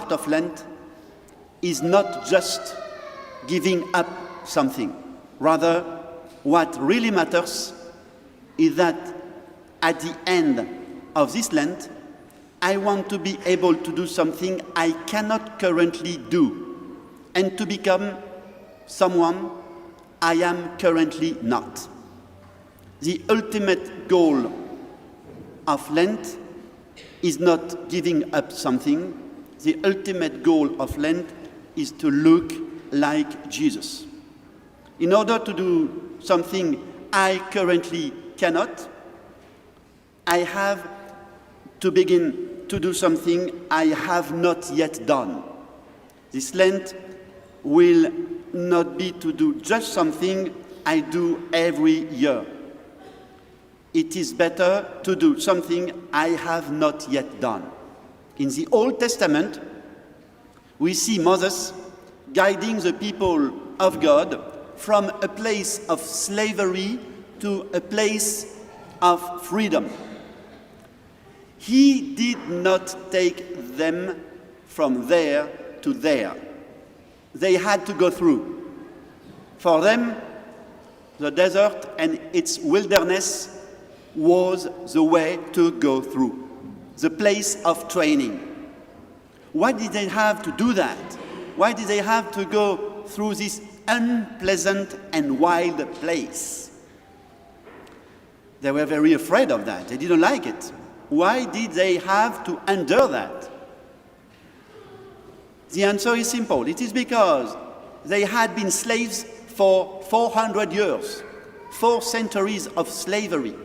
heart of Lent is not just giving up something. Rather, what really matters is that at the end of this Lent, I want to be able to do something I cannot currently do and to become someone I am currently not. The ultimate goal of Lent is not giving up something. The ultimate goal of Lent is to look like Jesus. In order to do something I currently cannot, I have to begin to do something I have not yet done. This Lent will not be to do just something I do every year. It is better to do something I have not yet done. In the Old Testament, we see Moses guiding the people of God from a place of slavery to a place of freedom. He did not take them from there to there. They had to go through. For them, the desert and its wilderness was the way to go through, the place of training. Why did they have to do that? Why did they have to go through this unpleasant and wild place? They were very afraid of that. They didn't like it. Why did they have to endure that? The answer is simple. It is because they had been slaves for 400 years, 4 centuries of slavery.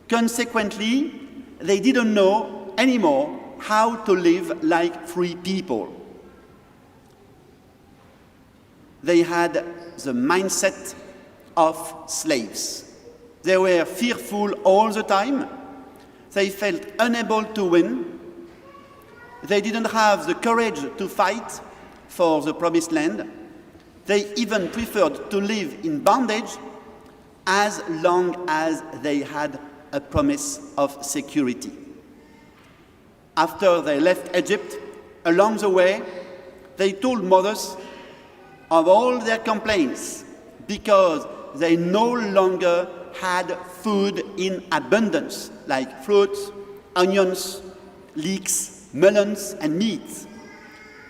Consequently, they didn't know anymore how to live like free people. They had the mindset of slaves. They were fearful all the time. They felt unable to win. They didn't have the courage to fight for the promised land. They even preferred to live in bondage as long as they had a promise of security. After they left Egypt, along the way, they told Moses of all their complaints because they no longer had food in abundance, like fruits, onions, leeks, melons, and meat.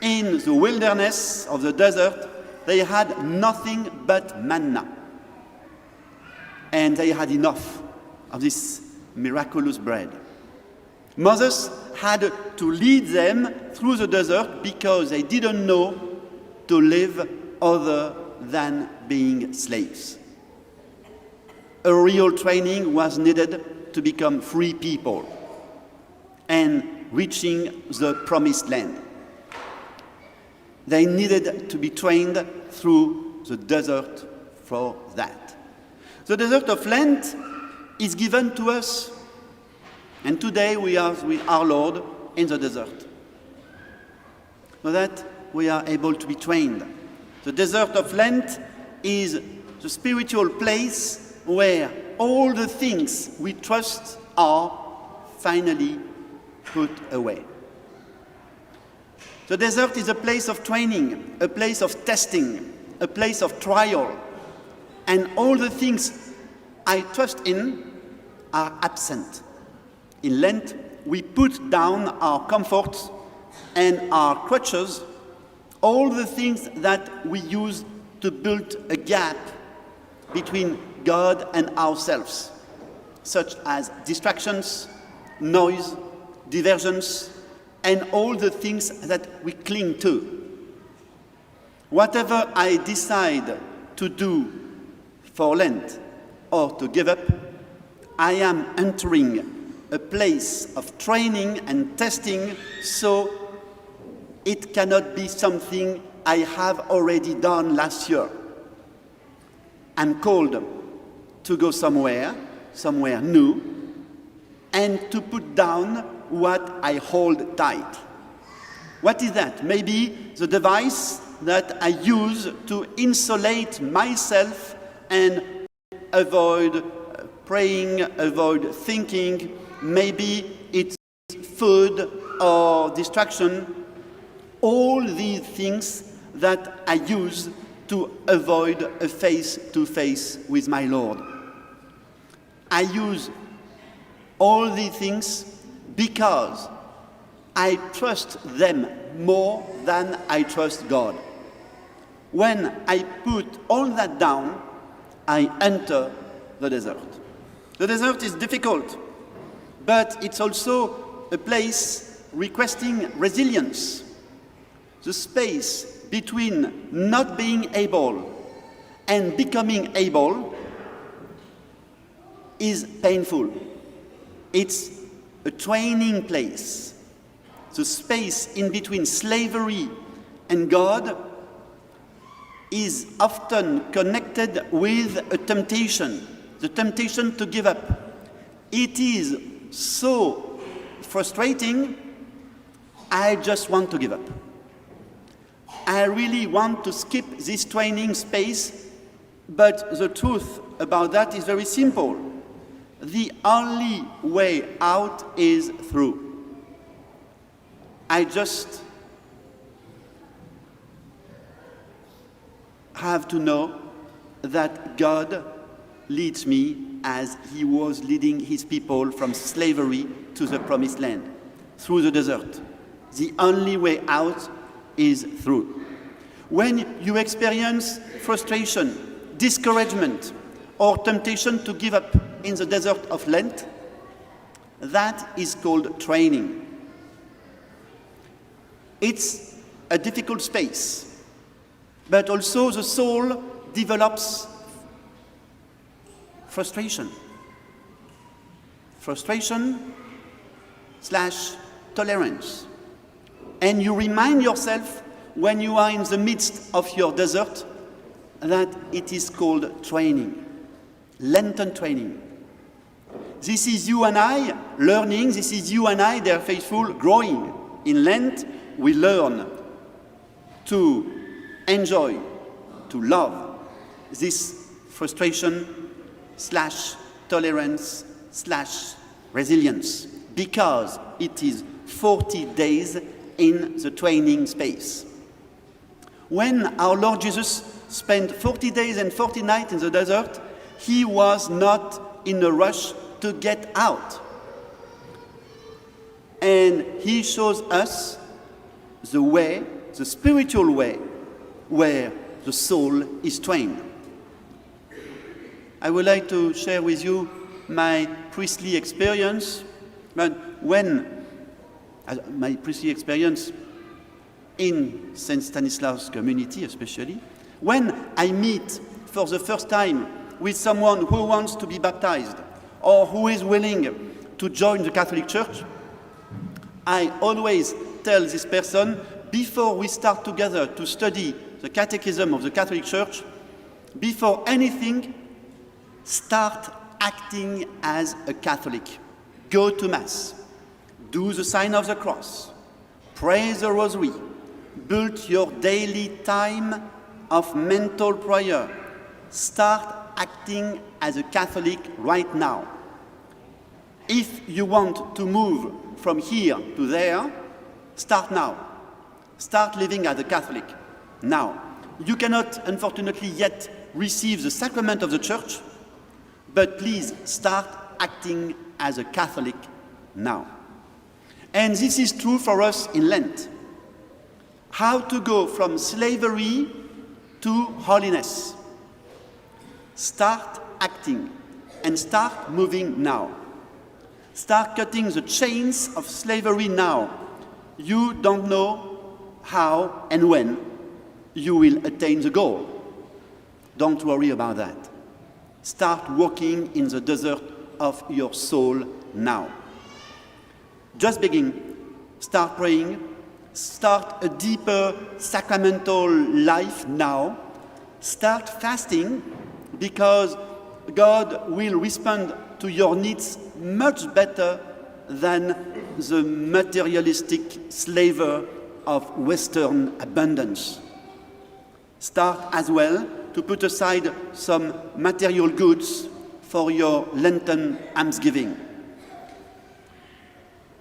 In the wilderness of the desert, they had nothing but manna. And they had enough of this miraculous bread. Moses had to lead them through the desert because they didn't know to live other than being slaves. A real training was needed to become free people and reaching the promised land. They needed to be trained through the desert for that. The desert of Lent is given to us, and today we are with our Lord in the desert, so that we are able to be trained. The desert of Lent is the spiritual place where all the things we trust are finally put away. The desert is a place of training, a place of testing, a place of trial, and all the things I trust in are absent. In Lent, we put down our comforts and our crutches, all the things that we use to build a gap between God and ourselves, such as distractions, noise, diversions, and all the things that we cling to. Whatever I decide to do for Lent or to give up, I am entering a place of training and testing, so it cannot be something I have already done last year. I'm called to go somewhere new, and to put down what I hold tight. What is that? Maybe the device that I use to insulate myself and avoid praying, avoid thinking. Maybe it's food or distraction. all these things that I use to avoid a face-to-face with my Lord. I use all these things because I trust them more than I trust God. When I put all that down, I enter the desert. The desert is difficult, but it's also a place requesting resilience. The space between not being able and becoming able is painful. It's a training place. The space in between slavery and God is often connected with a temptation, the temptation to give up. It is so frustrating, I just want to give up. I really want to skip this training space, but the truth about that is very simple. The only way out is through. I just have to know that God leads me as he was leading his people from slavery to the promised land, through the desert. The only way out is through. When you experience frustration, discouragement, or temptation to give up in the desert of Lent, that is called training. It's a difficult space, but also the soul develops frustration. Frustration / tolerance. And you remind yourself when you are in the midst of your desert that it is called training, Lenten training. This is you and I learning, this is you and I, dear faithful, growing. In Lent, we learn to enjoy, to love this frustration / tolerance / resilience, because it is 40 days in the training space. When our Lord Jesus spent 40 days and 40 nights in the desert, he was not in a rush to get out. And he shows us the way, the spiritual way, where the soul is trained. I would like to share with you my priestly experience, my priestly experience in St. Stanislaus community especially, when I meet for the first time with someone who wants to be baptized or who is willing to join the Catholic Church, I always tell this person, before we start together to study the Catechism of the Catholic Church, before anything, start acting as a Catholic. Go to Mass, do the sign of the cross, pray the rosary, build your daily time of mental prayer. Start acting as a Catholic right now. If you want to move from here to there, start now. Start living as a Catholic now. You cannot, unfortunately, yet receive the sacrament of the Church, but please start acting as a Catholic now. And this is true for us in Lent. How to go from slavery to holiness. Start acting and start moving now. Start cutting the chains of slavery now. You don't know how and when you will attain the goal. Don't worry about that. Start walking in the desert of your soul now. Just begin. Start praying. Start a deeper sacramental life now. Start fasting, because God will respond to your needs much better than the materialistic slaver of Western abundance. Start as well to put aside some material goods for your Lenten almsgiving.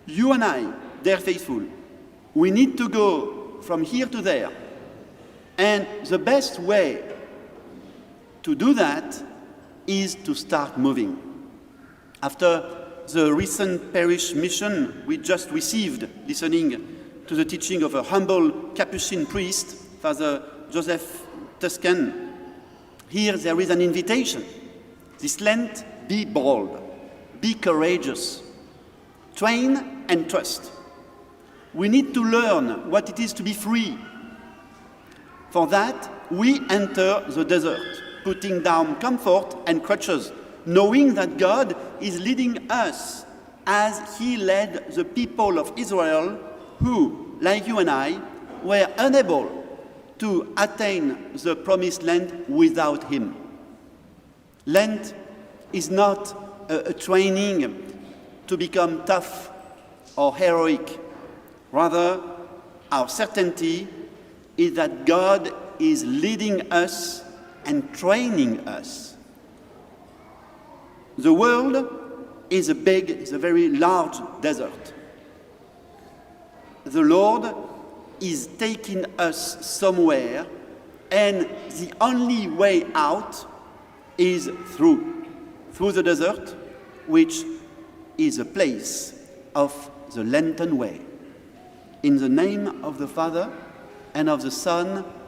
You and I, dear faithful, we need to go from here to there. And the best way to do that is to start moving. After the recent parish mission we just received, listening to the teaching of a humble Capuchin priest, Father Joseph Tuscan, here there is an invitation. This Lent, be bold, be courageous, train and trust. We need to learn what it is to be free. For that, we enter the desert, putting down comfort and crutches, knowing that God is leading us as He led the people of Israel who, like you and I, were unable to attain the promised land without Him. Lent is not a training to become tough or heroic. Rather, our certainty is that God is leading us and training us. The world is a very large desert. The Lord is taking us somewhere, and the only way out is through the desert, which is a place of the Lenten way. In the name of the Father, and of the Son,